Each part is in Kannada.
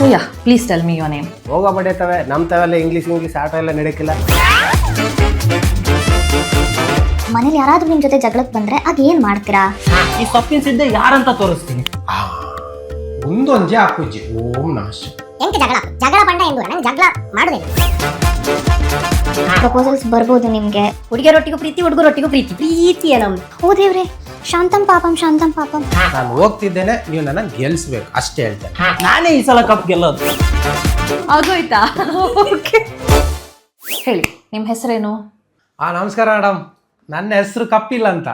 So yeah, please tell me your name. ಹೋಗೋ ಬಡಿಯತ್ತವೆ ನಮ್ಮ ತವೆಲ್ಲ ಇಂಗ್ಲೀಷ್ ಆಟ ಎಲ್ಲ ನಡೆಯಕ್ಕಿಲ್ಲ. ಮನೇಲಿ ಯಾರಾದ್ರೂ ನಿಮ್ ಜೊತೆ ಜಗಳಕ್ಕೆ ಬಂದ್ರೆ ಅದ್ ಏನ್ ಮಾಡ್ತೀರಾ? ಈ ಸೊಪ್ಪಿನ ಸಿದ್ಧ ಯಾರಂತ ತೋರಿಸ್ತೀನಿ. ಒಂದೊಂಜೆ ಅಪ್ಪುಜ್ಜಿ ಓಂ ನಾಶ ಎಂತ ಜಗಳ ಬಂಡ ಎಂದು ನಂಗೆ ಜಗಳ ಮಾಡುದಿಲ್ಲ. ಪ್ರಪೋಸಲ್ಸ್ ಬರ್ಬೋದು ನಿಮ್ಗೆ. ಹುಡುಗಿಯರೊಟ್ಟಿಗೂ ಪ್ರೀತಿ, ಹುಡುಗರೊಟ್ಟಿಗೂ ಪ್ರೀತಿಯೇ ನಮ್ದು. ಓ ದೇವ್ರೆ, ಶಾಂತಂ ಪಾಪಂ. ನಾನು ಹೋಗ್ತಿದ್ದೇನೆ, ನೀವು ನನ್ನ ಗೆಲ್ಸ್ಬೇಕು ಅಷ್ಟೇ ಹೇಳ್ತೇನೆ. ನಾನೇ ಈ ಸಲ ಕಪ್ ಗೆಲ್ಲೋದು. ಆಗೋಯ್ತಾ? ಓಕೆ. ಹೇಳಿ, ನಿಮ್ಮ ಹೆಸರೇನು? ನಮಸ್ಕಾರ ಮೇಡಮ್, ನನ್ನ ಹೆಸರು ಕಪಿಲ್ ಅಂತ.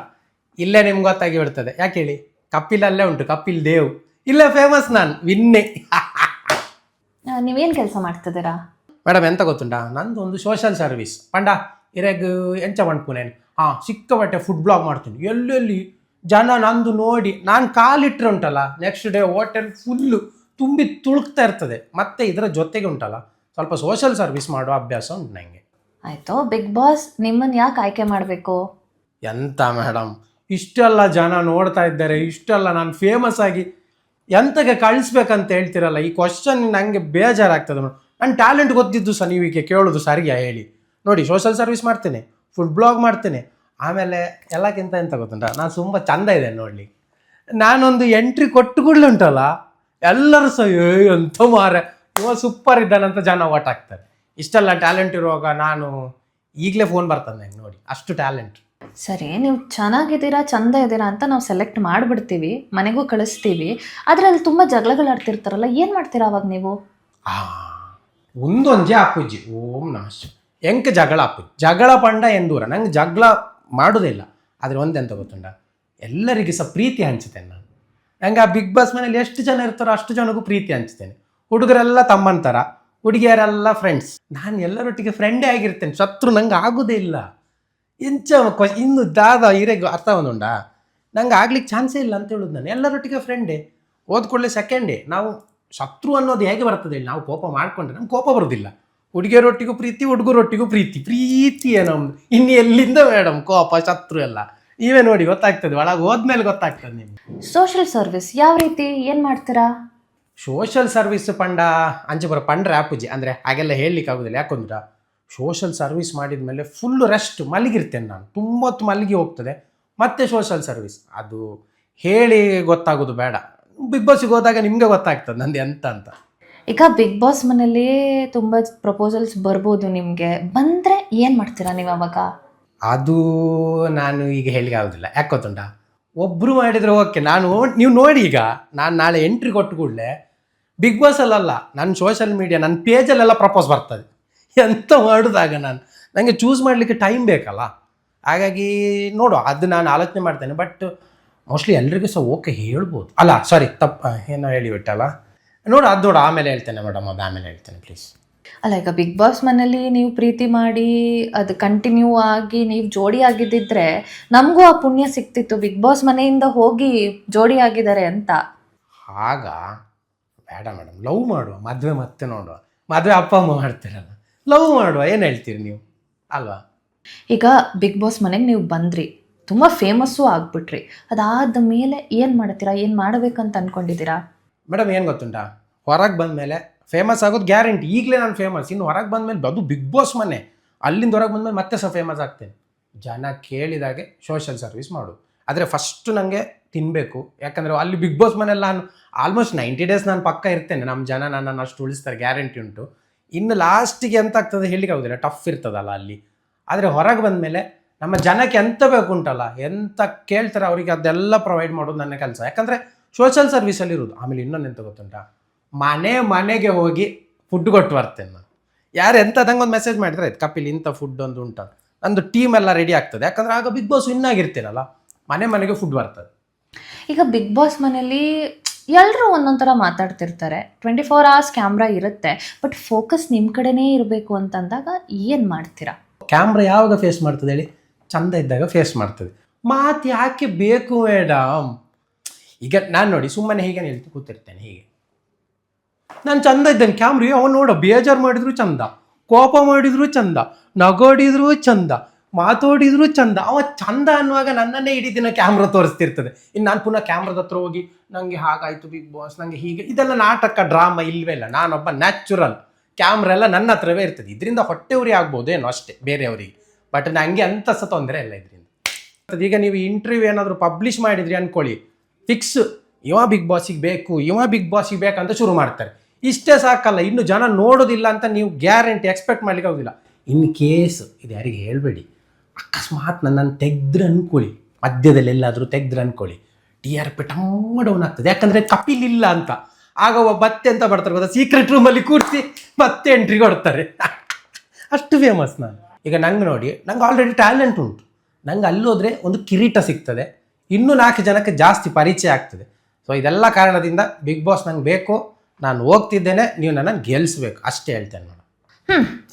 ಇಲ್ಲೇ ನಿಮ್ಗೆ ಗೊತ್ತಾಗಿ ಬಿಡ್ತದೆ. ಯಾಕೆ ಹೇಳಿ, ಕಪಿಲ್ ಅಲ್ಲೇ ಉಂಟು, ಕಪಿಲ್ ದೇವ್ ಇಲ್ಲೇ ಫೇಮಸ್. ನಾನು ವಿನ್ನೆ. ನೀವೇನು ಕೆಲಸ ಮಾಡ್ತಿದ್ದೀರಾ? ಮೇಡಮ್ ಎಂತ ಗೊತ್ತುಂಟಾ, ನಂದು ಒಂದು ಸೋಷಿಯಲ್ ಸರ್ವಿಸ್ ಪಂಡ ಇರೆಗ್ ಎಂಚ ಮಾಡ್ಪುನೇನು. ಸಿಕ್ಕಾಪಟ್ಟೆ ಫುಡ್ ಬ್ಲಾಗ್ ಮಾಡ್ತೀನಿ. ಎಲ್ಲೆಲ್ಲಿ ಜನ ನಂದು ನೋಡಿ ನಾನು ಕಾಲಿಟ್ರೆ ಉಂಟಲ್ಲ, ನೆಕ್ಸ್ಟ್ ಡೇ ಹೋಟೆಲ್ ಫುಲ್ಲು ತುಂಬಿ ತುಳುಕ್ತಾ ಇರ್ತದೆ. ಮತ್ತೆ ಇದರ ಜೊತೆಗೆ ಉಂಟಲ್ಲ ಸ್ವಲ್ಪ ಸೋಷಿಯಲ್ ಸರ್ವಿಸ್ ಮಾಡೋ ಅಭ್ಯಾಸ ಉಂಟು ನನಗೆ. ಆಯಿತು, ಬಿಗ್ ಬಾಸ್ ನಿಮ್ಮನ್ನು ಯಾಕೆ ಆಯ್ಕೆ ಮಾಡಬೇಕು? ಎಂತ ಮೇಡಮ್, ಇಷ್ಟೆಲ್ಲ ಜನ ನೋಡ್ತಾ ಇದ್ದಾರೆ, ಇಷ್ಟೆಲ್ಲ ನಾನು ಫೇಮಸ್ ಆಗಿ ಎಂತಗೆ ಕಳಿಸ್ಬೇಕಂತ ಹೇಳ್ತಿರಲ್ಲ. ಈ ಕ್ವಶನ್ ನನಗೆ ಬೇಜಾರಾಗ್ತದೆ ಮೇಡಮ್. ನನ್ನ ಟ್ಯಾಲೆಂಟ್ ಗೊತ್ತಿದ್ದು ಸಹ ನೀವೀಗೆ ಕೇಳೋದು ಸರಿಯಾ ಹೇಳಿ? ನೋಡಿ, ಸೋಷಿಯಲ್ ಸರ್ವಿಸ್ ಮಾಡ್ತೇನೆ, ಫುಡ್ ಬ್ಲಾಗ್ ಮಾಡ್ತೇನೆ, ಆಮೇಲೆ ಎಲ್ಲಕ್ಕಿಂತ ಎಂತ ಗೊತ್ತುಂಟ, ನಾನು ತುಂಬ ಚಂದ ಇದ್ದೇನೆ ನೋಡಲಿ. ನಾನೊಂದು ಎಂಟ್ರಿ ಕೊಟ್ಟು ಕೂಡಲೇ ಉಂಟಲ್ಲ, ಎಲ್ಲರೂ ಸಹ ಎಂತ ಮಾರೆ ಇವ ಸೂಪರ್ ಇದ್ದಾನಂತ ಜನ ಓಟ್ ಹಾಕ್ತಾರೆ. ಇಷ್ಟೆಲ್ಲ ಟ್ಯಾಲೆಂಟ್ ಇರುವಾಗ ನಾನು ಈಗಲೇ ಫೋನ್ ಬರ್ತದೆ ನಂಗೆ ನೋಡಿ, ಅಷ್ಟು ಟ್ಯಾಲೆಂಟ್. ಸರಿ, ನೀವು ಚೆನ್ನಾಗಿದ್ದೀರಾ, ಚಂದ ಇದ್ದೀರಾ ಅಂತ ನಾವು ಸೆಲೆಕ್ಟ್ ಮಾಡಿಬಿಡ್ತೀವಿ, ಮನೆಗೂ ಕಳಿಸ್ತೀವಿ. ಆದರೆ ಅಲ್ಲಿ ತುಂಬ ಜಗಳಗಳಾಡ್ತಿರ್ತಾರಲ್ಲ, ಏನು ಮಾಡ್ತೀರಾ ಅವಾಗ ನೀವು? ಒಂದೊಂಜೆ ಅಪ್ಪುಜ್ಜಿ ಓಂ ನಾಶ ಎಂಕ ಜಗಳ ಅಪ್ಪುಜಿ ಜಗಳ ಪಂಡ ಎಂದೂರ. ನಂಗೆ ಜಗಳ ಮಾಡೋದಿಲ್ಲ. ಆದರೆ ಒಂದೆಂತ ಗೊತ್ತುಂಟ, ಎಲ್ಲರಿಗೂ ಸಹ ಪ್ರೀತಿ ಹಂಚ್ತೇನೆ ನಾನು. ನಂಗೆ ಆ ಬಿಗ್ ಬಾಸ್ ಮನೇಲಿ ಎಷ್ಟು ಜನ ಇರ್ತಾರೋ ಅಷ್ಟು ಜನಗೂ ಪ್ರೀತಿ ಹಂಚ್ತೇನೆ. ಹುಡುಗರೆಲ್ಲ ತಮ್ಮಂತರ, ಹುಡುಗಿಯರೆಲ್ಲ ಫ್ರೆಂಡ್ಸ್. ನಾನು ಎಲ್ಲರೊಟ್ಟಿಗೆ ಫ್ರೆಂಡೇ ಆಗಿರ್ತೇನೆ, ಶತ್ರು ನಂಗೆ ಆಗೋದೇ ಇಲ್ಲ. ಇಂಚ ಇನ್ನು ದಾದ ಹಿರೇಗ ಅರ್ಥ ಒಂದುಂಡ, ನಂಗೆ ಆಗ್ಲಿಕ್ಕೆ ಚಾನ್ಸೇ ಇಲ್ಲ ಅಂತ ಹೇಳೋದು. ನಾನು ಎಲ್ಲರೊಟ್ಟಿಗೆ ಫ್ರೆಂಡೇ, ಓದ್ಕೊಳ್ಳೆ ಸೆಕೆಂಡೇ. ನಾವು ಶತ್ರು ಅನ್ನೋದು ಹೇಗೆ ಬರ್ತದೆ ಹೇಳಿ? ನಾವು ಕೋಪ ಮಾಡಿಕೊಂಡ್ರೆ ನಮ್ಗೆ ಕೋಪ ಬರೋದಿಲ್ಲ. ಹುಡುಗಿಯರೊಟ್ಟಿಗೂ ಪ್ರೀತಿ, ಹುಡುಗರೊಟ್ಟಿಗೂ ಪ್ರೀತಿಯೇ ನಮ್ದು. ಇನ್ನು ಎಲ್ಲಿಂದ ಮೇಡಮ್ ಕೋಪ ಶತ್ರು ಎಲ್ಲ? ನೀವೇ ನೋಡಿ, ಗೊತ್ತಾಗ್ತದೆ, ಒಳಗೆ ಹೋದ್ಮೇಲೆ ಗೊತ್ತಾಗ್ತದೆ ನಿಮ್ಗೆ. ಸೋಷಿಯಲ್ ಸರ್ವಿಸ್ ಯಾವ ರೀತಿ, ಏನು ಮಾಡ್ತೀರಾ? ಸೋಷಿಯಲ್ ಸರ್ವಿಸ್ ಪಂಡ ಅಂಚೆ ಪಂಡ್ರೆ ಆಪುಜಿ ಅಂದರೆ ಹಾಗೆಲ್ಲ ಹೇಳಲಿಕ್ಕೆ ಆಗೋದಿಲ್ಲ. ಯಾಕೊಂದ್ರೆ ಸೋಷಿಯಲ್ ಸರ್ವಿಸ್ ಮಾಡಿದ ಮೇಲೆ ಫುಲ್ ರೆಸ್ಟ್ ಮಲಗಿರ್ತೇನೆ ನಾನು. ತುಂಬ ಹೊತ್ತು ಮಲಗಿ ಹೋಗ್ತದೆ. ಮತ್ತೆ ಸೋಷಿಯಲ್ ಸರ್ವಿಸ್ ಅದು ಹೇಳಿ ಗೊತ್ತಾಗೋದು ಬೇಡ. ಬಿಗ್ ಬಾಸಿಗೆ ಹೋದಾಗ ನಿಮಗೆ ಗೊತ್ತಾಗ್ತದೆ ನಂದು ಎಂತ ಅಂತ. ಈಗ ಬಿಗ್ ಬಾಸ್ ಮನೇಲಿ ತುಂಬ ಪ್ರಪೋಸಲ್ಸ್ ಬರ್ಬೋದು ನಿಮಗೆ. ಬಂದರೆ ಏನು ಮಾಡ್ತೀರಾ ನೀವು ಅವಾಗ? ಅದು ನಾನು ಈಗ ಹೇಳಿಕೆ ಆಗೋದಿಲ್ಲ. ಯಾಕೆ ಗೊತ್ತುಂಟ, ಒಬ್ಬರು ಮಾಡಿದರೆ ಓಕೆ. ನೀವು ನೋಡಿ, ಈಗ ನಾನು ನಾಳೆ ಎಂಟ್ರಿ ಕೊಟ್ಟು ಕೂಡಲೇ ಬಿಗ್ ಬಾಸಲ್ಲ, ನನ್ನ ಸೋಷಿಯಲ್ ಮೀಡಿಯಾ ನನ್ನ ಪೇಜಲ್ಲೆಲ್ಲ ಪ್ರಪೋಸ್ ಬರ್ತದೆ. ಎಂತ ಮಾಡೋದಾಗ ನನಗೆ ಚೂಸ್ ಮಾಡಲಿಕ್ಕೆ ಟೈಮ್ ಬೇಕಲ್ಲ. ಹಾಗಾಗಿ ನೋಡು, ಅದು ನಾನು ಆಲೋಚನೆ ಮಾಡ್ತೇನೆ. ಬಟ್ ಮೋಸ್ಟ್ಲಿ ಎಲ್ರಿಗೂ ಸಹ ಓಕೆ ಹೇಳ್ಬೋದು. ಅಲ್ಲ ಸಾರಿ, ಏನೋ ಹೇಳಿಬಿಟ್ಟಲ್ಲ. ನೋಡು, ಅದು ನೋಡು, ಆಮೇಲೆ ಹೇಳ್ತೇನೆ ಮೇಡಮ್, ಅದು ಆಮೇಲೆ ಹೇಳ್ತೇನೆ ಪ್ಲೀಸ್. ಅಲ್ಲ, ಈಗ ಬಿಗ್ ಬಾಸ್ ಮನೇಲಿ ನೀವು ಪ್ರೀತಿ ಮಾಡಿ ಅದು ಕಂಟಿನ್ಯೂ ಆಗಿ ನೀವು ಜೋಡಿ ಆಗಿದ್ದಿದ್ರೆ ನಮಗೂ ಆ ಪುಣ್ಯ ಸಿಕ್ತಿತ್ತು, ಬಿಗ್ ಬಾಸ್ ಮನೆಯಿಂದ ಹೋಗಿ ಜೋಡಿ ಆಗಿದ್ದಾರೆ ಅಂತ. ಆಗ ಬೇಡ ಮೇಡಮ್, ಲವ್ ಮಾಡುವ, ಮದುವೆ ಮತ್ತೆ ನೋಡುವ. ಮದುವೆ ಅಪ್ಪ ಅಮ್ಮ ಮಾಡ್ತೀರಲ್ಲ, ಲವ್ ಮಾಡುವ. ಏನು ಹೇಳ್ತೀರಿ ನೀವು ಅಲ್ವಾ? ಈಗ ಬಿಗ್ ಬಾಸ್ ಮನೆಗೆ ನೀವು ಬಂದ್ರಿ, ತುಂಬ ಫೇಮಸ್ಸು ಆಗ್ಬಿಟ್ರಿ. ಅದಾದ ಮೇಲೆ ಏನು ಮಾಡ್ತೀರಾ, ಏನು ಮಾಡಬೇಕಂತ ಅಂದ್ಕೊಂಡಿದ್ದೀರಾ? ಮೇಡಮ್ ಏನು ಗೊತ್ತುಂಟಾ, ಹೊರಗೆ ಬಂದ ಮೇಲೆ ಫೇಮಸ್ ಆಗೋದು ಗ್ಯಾರಂಟಿ. ಈಗಲೇ ನಾನು ಫೇಮಸ್, ಇನ್ನು ಹೊರಗೆ ಬಂದಮೇಲೆ ಅದು ಬಿಗ್ ಬಾಸ್ ಮನೆ, ಅಲ್ಲಿಂದ ಹೊರಗೆ ಬಂದಮೇಲೆ ಮತ್ತೆ ಸಹ ಫೇಮಸ್ ಆಗ್ತೇನೆ. ಜನ ಕೇಳಿದಾಗೆ ಸೋಷಿಯಲ್ ಸರ್ವಿಸ್ ಮಾಡೋದು. ಆದರೆ ಫಸ್ಟು ನನಗೆ ತಿನ್ನಬೇಕು. ಯಾಕಂದರೆ ಅಲ್ಲಿ ಬಿಗ್ ಬಾಸ್ ಮನೆಯಲ್ಲಿ ನಾನು ಆಲ್ಮೋಸ್ಟ್ 90 days ನಾನು ಪಕ್ಕ ಇರ್ತೇನೆ. ನಮ್ಮ ಜನ ನನ್ನನ್ನು ಅಷ್ಟು ಉಳಿಸ್ತಾರೆ, ಗ್ಯಾರಂಟಿ ಉಂಟು. ಇನ್ನು ಲಾಸ್ಟಿಗೆ ಎಂತ ಆಗ್ತದೆ ಹೇಳಿಕ್ಕೆ ಆಗೋದಿಲ್ಲ, ಟಫ್ ಇರ್ತದಲ್ಲ ಅಲ್ಲಿ. ಆದರೆ ಹೊರಗೆ ಬಂದಮೇಲೆ ನಮ್ಮ ಜನಕ್ಕೆ ಎಂತ ಬೇಕು ಉಂಟಲ್ಲ, ಎಂತ ಕೇಳ್ತಾರೆ ಅವರಿಗೆ ಅದೆಲ್ಲ ಪ್ರೊವೈಡ್ ಮಾಡೋದು ನನ್ನ ಕೆಲಸ. ಯಾಕಂದರೆ ಸೋಷಿಯಲ್ ಸರ್ವಿಸಲ್ಲಿ ಇರೋದು. ಆಮೇಲೆ ಇನ್ನೊಂದು ಎಂತ ಗೊತ್ತುಂಟಾ, ಮನೆಗೆ ಹೋಗಿ ಫುಡ್ ಕೊಟ್ಟು ಬರ್ತೇನೆ ನಾನು. ಯಾರು ಎಂಥದಂಗೆ ಒಂದು ಮೆಸೇಜ್ ಮಾಡಿದ್ರೆ ಆಯ್ತು, ಕಪಿಲ್ ಇಂಥ ಫುಡ್ ಒಂದು ಉಂಟು, ನಂದು ಟೀಮ್ ಎಲ್ಲ ರೆಡಿ ಆಗ್ತದೆ. ಯಾಕಂದರೆ ಆಗ ಬಿಗ್ ಬಾಸ್ ವಿನ್ ಆಗಿರ್ತೀರಲ್ಲ, ಮನೆಗೆ ಫುಡ್ ಬರ್ತದೆ. ಈಗ ಬಿಗ್ ಬಾಸ್ ಮನೇಲಿ ಎಲ್ಲರೂ ಒಂದೊಂದು ಥರ ಮಾತಾಡ್ತಿರ್ತಾರೆ, 24 hours ಕ್ಯಾಮ್ರಾ ಇರುತ್ತೆ. ಬಟ್ ಫೋಕಸ್ ನಿಮ್ಮ ಕಡೆನೇ ಇರಬೇಕು ಅಂತಂದಾಗ ಏನು ಮಾಡ್ತೀರಾ? ಕ್ಯಾಮ್ರಾ ಯಾವಾಗ ಫೇಸ್ ಮಾಡ್ತದೆ ಹೇಳಿ? ಚಂದ ಇದ್ದಾಗ ಫೇಸ್ ಮಾಡ್ತದೆ. ಮಾತು ಯಾಕೆ ಬೇಕು ಮೇಡಮ್? ಈಗ ನಾನು ನೋಡಿ, ಸುಮ್ಮನೆ ಹೀಗೆ ನಿಲ್ತು ಕೂತಿರ್ತೇನೆ, ಹೀಗೆ ನಾನು ಚಂದ ಇದ್ದೇನೆ. ಕ್ಯಾಮ್ರಿ ಅವನು ನೋಡ, ಬೇಜಾರು ಮಾಡಿದ್ರು ಚಂದ, ಕೋಪ ಮಾಡಿದ್ರು ಚಂದ, ನಗೋಡಿದ್ರು ಚಂದ, ಮಾತಾಡಿದ್ರು ಚಂದ, ಅವ ಚಂದ ಅನ್ನುವಾಗ ನನ್ನನ್ನೇ ಇಡೀ ದಿನ ಕ್ಯಾಮ್ರಾ ತೋರಿಸ್ತಿರ್ತದೆ. ಇನ್ನು ನಾನು ಪುನಃ ಕ್ಯಾಮ್ರಾದ ಹತ್ರ ಹೋಗಿ ನನಗೆ ಹಾಗಾಯಿತು ಬಿಗ್ ಬಾಸ್, ನನಗೆ ಹೀಗೆ, ಇದೆಲ್ಲ ನಾಟಕ ಡ್ರಾಮಾ ಇಲ್ವೇ ಇಲ್ಲ. ನಾನೊಬ್ಬ ನ್ಯಾಚುರಲ್, ಕ್ಯಾಮ್ರಾ ಎಲ್ಲ ನನ್ನ ಹತ್ರವೇ ಇರ್ತದೆ. ಇದರಿಂದ ಹೊಟ್ಟೆ ಉರಿ ಆಗ್ಬೋದೇನೋ ಅಷ್ಟೇ ಬೇರೆಯವರಿಗೆ, ಬಟ್ ನನಗೆ ಅಂಥ ಸಹ ತೊಂದರೆ ಇಲ್ಲ ಇದರಿಂದ. ಈಗ ನೀವು ಇಂಟರ್ವ್ಯೂ ಏನಾದರೂ ಪಬ್ಲಿಷ್ ಮಾಡಿದ್ರಿ ಅಂದ್ಕೊಳ್ಳಿ, ಫಿಕ್ಸ್ ಇವ ಬಿಗ್ ಬಾಸಿಗೆ ಬೇಕು, ಇವ ಬಿಗ್ ಬಾಸಿಗೆ ಬೇಕಂತ ಶುರು ಮಾಡ್ತಾರೆ. ಇಷ್ಟೇ ಸಾಕಲ್ಲ, ಇನ್ನು ಜನ ನೋಡೋದಿಲ್ಲ ಅಂತ ನೀವು ಗ್ಯಾರಂಟಿ ಎಕ್ಸ್ಪೆಕ್ಟ್ ಮಾಡ್ಲಿಕ್ಕೆ ಆಗೋದಿಲ್ಲ. ಇನ್ ಕೇಸ್ ಇದು ಯಾರಿಗೆ ಹೇಳಬೇಡಿ, ಅಕಸ್ಮಾತ್ ನನ್ನನ್ನು ತೆಗೆದ್ರೆ ಅನ್ಕೊಳ್ಳಿ, ಮಧ್ಯದಲ್ಲಿ ಎಲ್ಲಾದರೂ ತೆಗೆದ್ರೆ ಅನ್ಕೊಳ್ಳಿ, TRP ಡೌನ್ ಆಗ್ತದೆ. ಯಾಕಂದರೆ ಕಪಿಲ್ ಇಲ್ಲ ಅಂತ. ಆಗ ಮತ್ತೆ ಅಂತ ಬರ್ತಾರೆ ಗೊತ್ತಾ, ಸೀಕ್ರೆಟ್ ರೂಮಲ್ಲಿ ಕೂರಿಸಿ ಮತ್ತೆ ಎಂಟ್ರಿ ಕೊಡ್ತಾರೆ. ಅಷ್ಟು ಫೇಮಸ್ ನಾನು. ಈಗ ನಂಗೆ ನೋಡಿ, ನಂಗೆ ಆಲ್ರೆಡಿ ಟ್ಯಾಲೆಂಟ್ ಉಂಟು. ನಂಗೆ ಅಲ್ಲೋದ್ರೆ ಒಂದು ಕಿರೀಟ ಸಿಗ್ತದೆ, ಇನ್ನೂ 4 ಜನಕ್ಕೆ ಜಾಸ್ತಿ ಪರಿಚಯ ಆಗ್ತದೆ. ಸೊ ಇದೆಲ್ಲ ಕಾರಣದಿಂದ ಬಿಗ್ ಬಾಸ್ ನಂಗೆ ಬೇಕು, ನಾನು ಹೋಗ್ತಿದ್ದೇನೆ, ನೀವು ನನ್ನನ್ನು ಗೆಲ್ಲಿಸ್ಬೇಕು ಅಷ್ಟೇ ಹೇಳ್ತೇನೆ ನಾನು.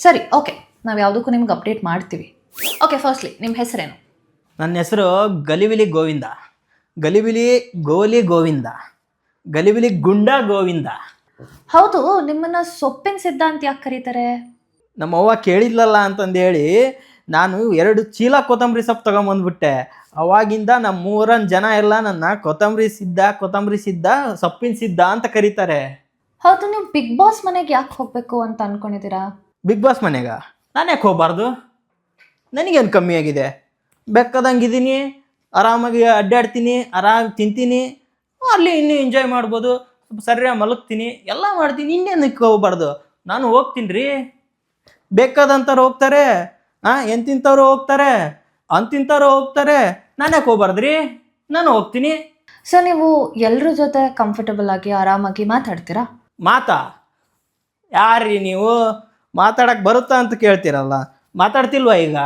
ಸರಿ, ಓಕೆ, ನಾವು ಯಾವುದಕ್ಕೂ ನಿಮ್ಗೆ ಅಪ್ಡೇಟ್ ಮಾಡ್ತೀವಿ. ಓಕೆ, ಫಸ್ಟ್ಲಿ ನಿಮ್ಮ ಹೆಸರೇನು? ನನ್ನ ಹೆಸರು ಗಲಿಬಿಲಿ ಗೋವಿಂದ, ಗಲಿಬಿಲಿ ಗೋಲಿ ಗೋವಿಂದ, ಗಲಿಬಿಲಿ ಗುಂಡ ಗೋವಿಂದ. ಹೌದು, ನಿಮ್ಮನ್ನ ಸೊಪ್ಪಿನ ಸಿದ್ಧಾಂತ ಯಾಕೆ ಕರೀತಾರೆ? ನಮ್ಮವ್ವ ಕೇಳಿದ್ಲಲ್ಲ ಅಂತಂದೇಳಿ ನಾನು 2 ಚೀಲ ಕೊತ್ತಂಬರಿ ಸೊಪ್ಪು ತೊಗೊಂಬಂದ್ಬಿಟ್ಟೆ. ಅವಾಗಿಂದ ನಮ್ಮ ಊರನ್ ಜನ ಎಲ್ಲ ನನ್ನ ಕೊತ್ತಂಬರಿ ಸಿದ್ಧ ಸೊಪ್ಪಿನ ಸಿದ್ಧ ಅಂತ ಕರೀತಾರೆ. ಹೌದು, ನೀವು ಬಿಗ್ ಬಾಸ್ ಮನೆಗೆ ಯಾಕೆ ಹೋಗ್ಬೇಕು ಅಂತ ಅನ್ಕೊಂಡಿದ್ದೀರಾ? ಬಿಗ್ ಬಾಸ್ ಮನೆಗ ನಾನು ಯಾಕೆ ಹೋಗ್ಬಾರ್ದು? ನನಗೇನು ಕಮ್ಮಿ ಆಗಿದೆ? ಬೆಕ್ಕದಂಗಿದ್ದೀನಿ, ಆರಾಮಾಗಿ ಅಡ್ಡಾಡ್ತೀನಿ, ಆರಾಮಾಗಿ ತಿಂತೀನಿ, ಅಲ್ಲಿ ಇನ್ನೂ ಎಂಜಾಯ್ ಮಾಡ್ಬೋದು, ಸರಿಯಾಗಿ ಮಲಗ್ತೀನಿ, ಎಲ್ಲ ಮಾಡ್ತೀನಿ. ಇನ್ನೇನಕ್ಕೆ ಹೋಗ್ಬಾರ್ದು? ನಾನು ಹೋಗ್ತೀನಿ ರೀ. ಬೇಕಾದಂಥವ್ರು ಹೋಗ್ತಾರೆ, ಎಂತಿಂಥವ್ರು ಹೋಗ್ತಾರೆ, ಅಂತಿಂಥವ್ರು ಹೋಗ್ತಾರೆ, ನಾನು ಯಾಕೆ ಹೋಗ್ಬಾರ್ದ್ರಿ? ನಾನು ಹೋಗ್ತೀನಿ. ಸೊ ನೀವು ಎಲ್ಲರ ಜೊತೆ ಕಂಫರ್ಟಬಲ್ ಆಗಿ ಆರಾಮಾಗಿ ಮಾತಾಡ್ತೀರಾ? ಯಾರ್ರೀ ನೀವು? ಮಾತಾಡಕ್ಕೆ ಬರುತ್ತಾ ಅಂತ ಕೇಳ್ತೀರಲ್ಲ, ಮಾತಾಡ್ತಿಲ್ವಾ? ಈಗ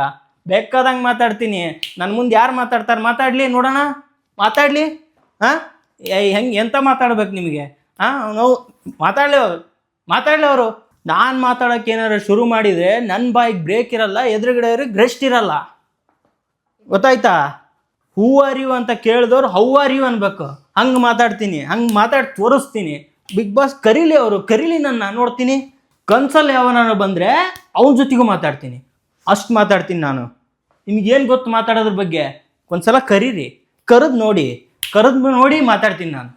ಬೇಕಾದಂಗೆ ಮಾತಾಡ್ತೀನಿ. ನನ್ನ ಮುಂದೆ ಯಾರು ಮಾತಾಡ್ತಾರೆ? ಮಾತಾಡಲಿ ನೋಡೋಣ, ಮಾತಾಡಲಿ. ಹೆಂಗೆ ಎಂತ ಮಾತಾಡ್ಬೇಕು ನಿಮಗೆ? ನಾವು ಮಾತಾಡಲಿ ಅವರು. ನಾನು ಮಾತಾಡೋಕ್ಕೆ ಏನಾರು ಶುರು ಮಾಡಿದರೆ ನನ್ನ ಬಾಯಿಗೆ ಬ್ರೇಕ್ ಇರಲ್ಲ, ಎದುರುಗಡೆ ರೆಸ್ಟ್ ಇರಲ್ಲ. ಗೊತ್ತಾಯ್ತಾ? ಹೂ ಆರ್ ಯು ಅಂತ ಕೇಳಿದವ್ರು ಹೌ ಆರ್ ಯು ಅನ್ಬೇಕು. ಹಂಗೆ ಮಾತಾಡ್ತೀನಿ, ಹಂಗೆ ಮಾತಾಡಿ ತೋರಿಸ್ತೀನಿ. ಬಿಗ್ ಬಾಸ್ ಕರೀಲಿ ನನ್ನ ನೋಡ್ತೀನಿ. ಕನ್ಸಲ್ಲಿ ಯಾವನಾರು ಬಂದರೆ ಅವನ ಜೊತೆಗೂ ಮಾತಾಡ್ತೀನಿ. ಅಷ್ಟು ಮಾತಾಡ್ತೀನಿ ನಾನು. ನಿಮಗೇನು ಗೊತ್ತು ಮಾತಾಡೋದ್ರ ಬಗ್ಗೆ? ಒಂದ್ಸಲ ಕರೀರಿ, ಕರೆದು ನೋಡಿ ಮಾತಾಡ್ತೀನಿ ನಾನು.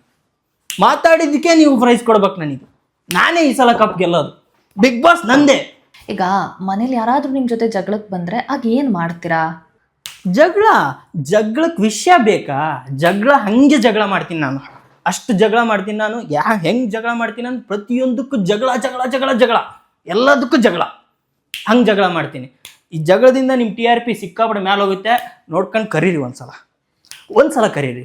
ಮಾತಾಡಿದ್ದಕ್ಕೆ ನೀವು ಪ್ರೈಸ್ ಕೊಡ್ಬೇಕು ನನಗೆ. ನಾನೇ ಈ ಸಲ ಕಪ್ ಗೆಲ್ಲೋದು. ಬಿಗ್ ಬಾಸ್ ನಂದೇ. ಈಗ ಮನೇಲಿ ಯಾರಾದರೂ ನಿಮ್ಮ ಜೊತೆ ಜಗಳಕ್ಕೆ ಬಂದರೆ ಆಗ ಏನು ಮಾಡ್ತೀರಾ? ಜಗಳಕ್ಕೆ ವಿಷಯ ಬೇಕಾ? ಹಂಗೆ ಜಗಳ ಮಾಡ್ತೀನಿ ನಾನು. ಅಷ್ಟು ಜಗಳ ಮಾಡ್ತೀನಿ ನಾನು. ಹೆಂಗೆ ಜಗಳ ಮಾಡ್ತೀನಿ ಅಂದ್ರೆ ಪ್ರತಿಯೊಂದಕ್ಕೂ ಜಗಳ, ಎಲ್ಲದಕ್ಕೂ ಜಗಳ. ಹಂಗೆ ಜಗಳ ಮಾಡ್ತೀನಿ. ಈ ಜಗಳದಿಂದ ನಿಮ್ಮ TRP ಸಿಕ್ಕಾಪಟ್ಟೆ ಮೇಲೆ ಹೋಗುತ್ತೆ. ನೋಡ್ಕೊಂಡು ಕರೀರಿ ಒಂದ್ಸಲ ಕರೀರಿ.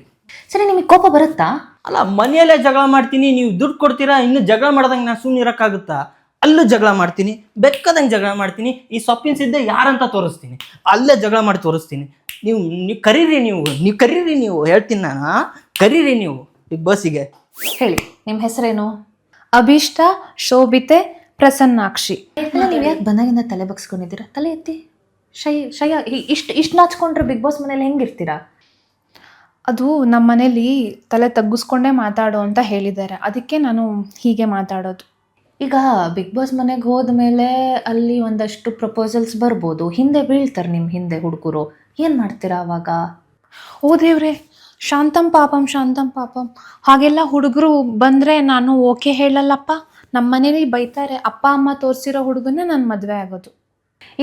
ಸರಿ, ನಿಮಗೆ ಕೋಪ ಬರುತ್ತಾ? ಅಲ್ಲ, ಮನೆಯಲ್ಲೇ ಜಗಳ ಮಾಡ್ತೀನಿ, ನೀವು ದುಡ್ಡು ಕೊಡ್ತೀರಾ, ಇನ್ನು ಜಗಳ ಮಾಡ್ದಂಗೆ ನಾನು ಸುಮ್ಮನೆ ಇರೋಕ್ಕಾಗುತ್ತಾ? ಅಲ್ಲೂ ಜಗಳ ಮಾಡ್ತೀನಿ, ಬೆಕ್ಕದಂಗೆ ಜಗಳ ಮಾಡ್ತೀನಿ. ಈ ಸೊಪ್ಪಿನ ಸಿದ್ಧ ಯಾರಂತ ತೋರಿಸ್ತೀನಿ, ಅಲ್ಲೇ ಜಗಳ ಮಾಡಿ ತೋರಿಸ್ತೀನಿ. ನೀವು ಕರೀರಿ, ನೀವು ಹೇಳ್ತೀನಿ ನಾನು. ಕರೀರಿ ನೀವು ಬಿಗ್ ಬಾಸಿಗೆ. ಹೇಳಿ, ನಿಮ್ಮ ಹೆಸರೇನು? ಅಭಿಷ್ಟ, ಶೋಭಿತೆ, ಪ್ರಸನ್ನಾಕ್ಷಿ. ನೀವು ಯಾಕೆ ಬಂದಾಗಿಂದ ತಲೆ ಬಗ್ಸ್ಕೊಂಡಿದ್ದೀರಾ? ತಲೆ ಎತ್ತಿ. ಶಯ ಇಷ್ಟು ನಾಚ್ಕೊಂಡ್ರೆ ಬಿಗ್ ಬಾಸ್ ಮನೇಲಿ ಹೆಂಗಿರ್ತೀರಾ? ಅದು ನಮ್ಮ ಮನೇಲಿ ತಲೆ ತಗ್ಗಿಸ್ಕೊಂಡೇ ಮಾತಾಡು ಅಂತ ಹೇಳಿದ್ದಾರೆ, ಅದಕ್ಕೆ ನಾನು ಹೀಗೆ ಮಾತಾಡೋದು. ಈಗ ಬಿಗ್ ಬಾಸ್ ಮನೆಗೆ ಹೋದ್ಮೇಲೆ ಅಲ್ಲಿ ಒಂದಷ್ಟು ಪ್ರಪೋಸಲ್ಸ್ ಬರ್ಬೋದು, ಹಿಂದೆ ಬೀಳ್ತಾರೆ ನಿಮ್ಮ ಹಿಂದೆ ಹುಡುಗರು. ಏನು ಮಾಡ್ತೀರಾ ಅವಾಗ? ಓ ದೇವ್ರೆ, ಶಾಂತಂ ಪಾಪಂ ಹಾಗೆಲ್ಲ ಹುಡುಗರು ಬಂದರೆ ನಾನು ಓಕೆ ಹೇಳಲ್ಲಪ್ಪ. ನಮ್ಮ ಮನೇಲಿ ಬೈತಾರೆ. ಅಪ್ಪ ಅಮ್ಮ ತೋರಿಸಿರೋ ಹುಡುಗನೇ ನಾನು ಮದುವೆ ಆಗೋದು.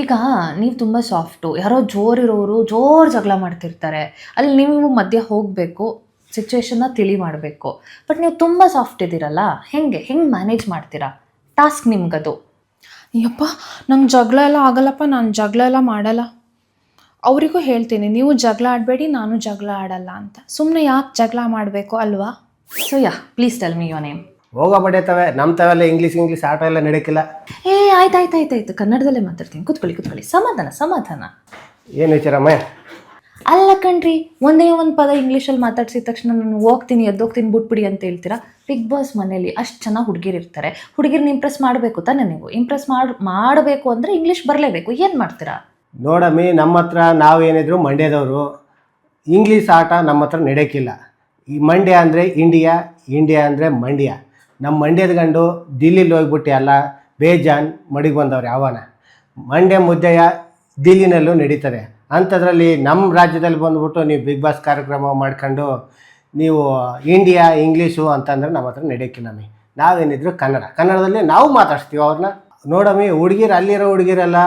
ಈಗ ನೀವು ತುಂಬ ಸಾಫ್ಟು, ಯಾರೋ ಜೋರು ಜಗಳ ಮಾಡ್ತಿರ್ತಾರೆ, ಅಲ್ಲಿ ನೀವು ಮಧ್ಯೆ ಹೋಗಬೇಕು, ಸಿಚುವೇಶನ್ನ ತಿಳಿ ಮಾಡಬೇಕು. ಬಟ್ ನೀವು ತುಂಬ ಸಾಫ್ಟ್ ಇದ್ದೀರಲ್ಲ, ಹೆಂಗೆ ಮ್ಯಾನೇಜ್ ಮಾಡ್ತೀರಾ? ಟಾಸ್ಕ್ ನಿಮ್ಗದು. ಅಯ್ಯಪ್ಪ, ನಂಗೆ ಜಗಳ ಎಲ್ಲ ಆಗಲ್ಲಪ್ಪ, ನಾನು ಜಗಳ ಎಲ್ಲ ಮಾಡಲ್ಲ. ಅವರಿಗೂ ಹೇಳ್ತೀನಿ, ನೀವು ಜಗಳ ಆಡಬೇಡಿ, ನಾನು ಜಗಳ ಆಡಲ್ಲ ಅಂತ. ಸುಮ್ಮನೆ ಯಾಕೆ ಜಗಳ ಮಾಡಬೇಕು ಅಲ್ವಾ? So please tell me your name. ಹೋಗೋ ಬಡಿಯತ್ತವೆ, ನಮ್ಮ ತಾವೆಲ್ಲ ಇಂಗ್ಲೀಷ್ ಆಟ ಎಲ್ಲ ನಡೆಯಕ್ಕಿಲ್ಲ. ಆಯ್ತು, ಕನ್ನಡದಲ್ಲೇ ಮಾತಾಡ್ತೀನಿ. ಕೂತ್ಕೊಳ್ಳಿ. ಸಮಾಧಾನ. ಏನು ವಿಚಾರಮ್ಮ? ಅಲ್ಲ ಕಣ್ರಿ, ಒಂದೇ ಒಂದು ಪದ ಇಂಗ್ಲೀಷಲ್ಲಿ ಮಾತಾಡ್ಸಿದ ತಕ್ಷಣ ನಾನು ಹೋಗ್ತೀನಿ, ಎದ್ದೋಗ್ತೀನಿ, ಬಿಟ್ಬಿಡಿ ಅಂತ ಹೇಳ್ತೀರಾ? ಬಿಗ್ ಬಾಸ್ ಮನೇಲಿ ಅಷ್ಟು ಚೆನ್ನಾಗಿ ಹುಡುಗಿರು ಇರ್ತಾರೆ. ಹುಡುಗಿರ್ನ ಇಂಪ್ರೆಸ್ ಮಾಡಬೇಕು ತಾನೇ ನೀವು? ಇಂಪ್ರೆಸ್ ಮಾಡಬೇಕು ಅಂದರೆ ಇಂಗ್ಲೀಷ್ ಬರಲೇಬೇಕು. ಏನು ಮಾಡ್ತೀರಾ? ನೋಡಮ್ಮಿ, ನಮ್ಮ ಹತ್ರ ನಾವೇನಿದ್ರು ಮಂಡ್ಯದವರು. ಇಂಗ್ಲೀಷ್ ಆಟ ನಮ್ಮ ಹತ್ರ ನಡೆಯೋಕ್ಕಿಲ್ಲ. ಈ ಮಂಡ್ಯ ಅಂದರೆ ಇಂಡಿಯಾ ಅಂದರೆ ಮಂಡ್ಯ. ನಮ್ಮ ಮಂಡ್ಯದ ಗಂಡು ದಿಲ್ಲಿಲಿ ಹೋಗ್ಬಿಟ್ಟು ಎಲ್ಲ ಬೇಜಾನ್ ಮಡಿಗೆ ಬಂದವ್ರು ಯಾವನ. ಮಂಡ್ಯ ಮುದ್ದೆಯ ದಿಲ್ಲಿನಲ್ಲೂ ನಡೀತದೆ. ಅಂಥದ್ರಲ್ಲಿ ನಮ್ಮ ರಾಜ್ಯದಲ್ಲಿ ಬಂದುಬಿಟ್ಟು ನೀವು ಬಿಗ್ ಬಾಸ್ ಕಾರ್ಯಕ್ರಮ ಮಾಡ್ಕೊಂಡು ನೀವು ಇಂಡಿಯಾ ಇಂಗ್ಲೀಷು ಅಂತಂದ್ರೆ ನಮ್ಮ ಹತ್ರ ನಡೆಯೋಕ್ಕಿಲ್ಲ ಮಿ. ನಾವೇನಿದ್ರು ಕನ್ನಡದಲ್ಲಿ ನಾವು ಮಾತಾಡ್ಸ್ತೀವಿ ಅವ್ರನ್ನ. ನೋಡಮ್ಮಿ, ಹುಡುಗಿರು ಅಲ್ಲಿರೋ ಹುಡುಗಿರೆಲ್ಲ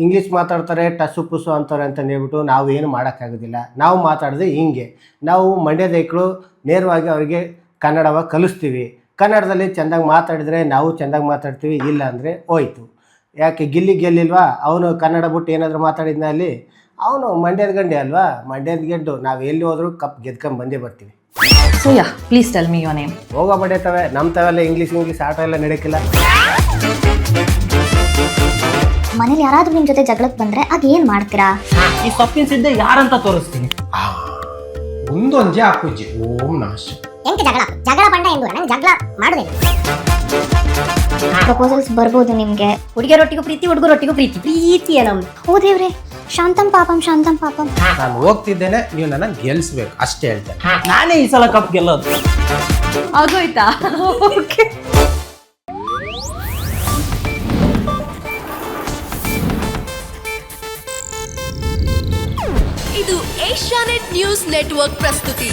ಇಂಗ್ಲೀಷ್ ಮಾತಾಡ್ತಾರೆ, ಟಸು ಪುಸು ಅಂತಾರೆ ಅಂತ ಹೇಳ್ಬಿಟ್ಟು ನಾವು ಏನು ಮಾಡೋಕ್ಕಾಗೋದಿಲ್ಲ. ನಾವು ಮಾತಾಡಿದ್ರೆ ಹಿಂಗೆ, ನಾವು ಮಂಡ್ಯದೈಕಳು ನೇರವಾಗಿ ಅವರಿಗೆ ಕನ್ನಡವ ಕಲಿಸ್ತೀವಿ. ಕನ್ನಡದಲ್ಲಿ ಚೆಂದಾಗಿ ಮಾತಾಡಿದರೆ ನಾವು ಚೆಂದಾಗಿ ಮಾತಾಡ್ತೀವಿ, ಇಲ್ಲ ಅಂದರೆ ಹೋಯ್ತು. ಯಾಕೆ ಗೆಲ್ಲಿಲ್ವಾ ಅವನು ಕನ್ನಡ ಬಿಟ್ಟು ಏನಾದರೂ ಮಾತಾಡಿದ್ನ ಅಲ್ಲಿ, ಅವನು ಮಂಡ್ಯದ ಗಂಡೆ ಅಲ್ವಾ, ಮಂಡ್ಯದ ಗೆಡ್ಡು. ನಾವು ಎಲ್ಲಿ ಹೋದ್ರೂ ಕಪ್ ಗೆದ್ಕೊಂಡು ಬಂದೇ ಬರ್ತೀವಿ. So yeah, please tell me your name. ಹೋಗೋ ಬಡಿಯತ್ತವೆ ನಮ್ಮ ತಾವೆಲ್ಲ ಇಂಗ್ಲೀಷ್ ಆಟ ಎಲ್ಲ ನಡೆಯೋಕ್ಕಿಲ್ಲ. ಮನೇಲಿ ಯಾರಾದ್ರೂ ನಿಮ್ ಜೊತೆ ಜಗಳಕ್ಕೆ ಬಂದ್ರೆ ಆಗ ಏನ್ ಮಾಡ್ತೀರಾ? ಈ ಸೊಪ್ಪಿನ ಸಿದ್ಧ ಯಾರಂತ ತೋರಿಸ್ತೀನಿ. ಒಂದೊಂಜೆ ಅಪ್ಪುಜ್ಜಿ ಓಂ ನಾಶ. ಎಂತ ಜಗಳ ಬಂಡ ಎಂದು ನಂಗೆ ಜಗಳ ಮಾಡುದಿಲ್ಲ. ಪ್ರಪೋಸಲ್ಸ್ ಬರ್ಬೋದು ನಿಮ್ಗೆ. ಹುಡುಗಿಯರೊಟ್ಟಿಗೂ ಪ್ರೀತಿ ಹುಡುಗರೊಟ್ಟಿಗೂ ಪ್ರೀತಿಯೇ ನಮ್ದು. ಓ ದೇವ್ರೆ, ಶಾಂತಂ ಪಾಪಂ. ನಾನು ಹೋಗ್ತಿದ್ದೇನೆ, ನೀವು ನನ್ನ ಗೆಲ್ಸ್ಬೇಕು ಅಷ್ಟೇ ಹೇಳ್ತೇನೆ. ನಾನೇ ಈ ಸಲ ಕಪ್ ಗೆಲ್ಲೋದು. ಆಗೋಯ್ತಾ? ಓಕೆ. ಇದು ಏಷ್ಯಾನೆಟ್ ನ್ಯೂಸ್ ನೆಟ್ವರ್ಕ್ ಪ್ರಸ್ತುತಿ.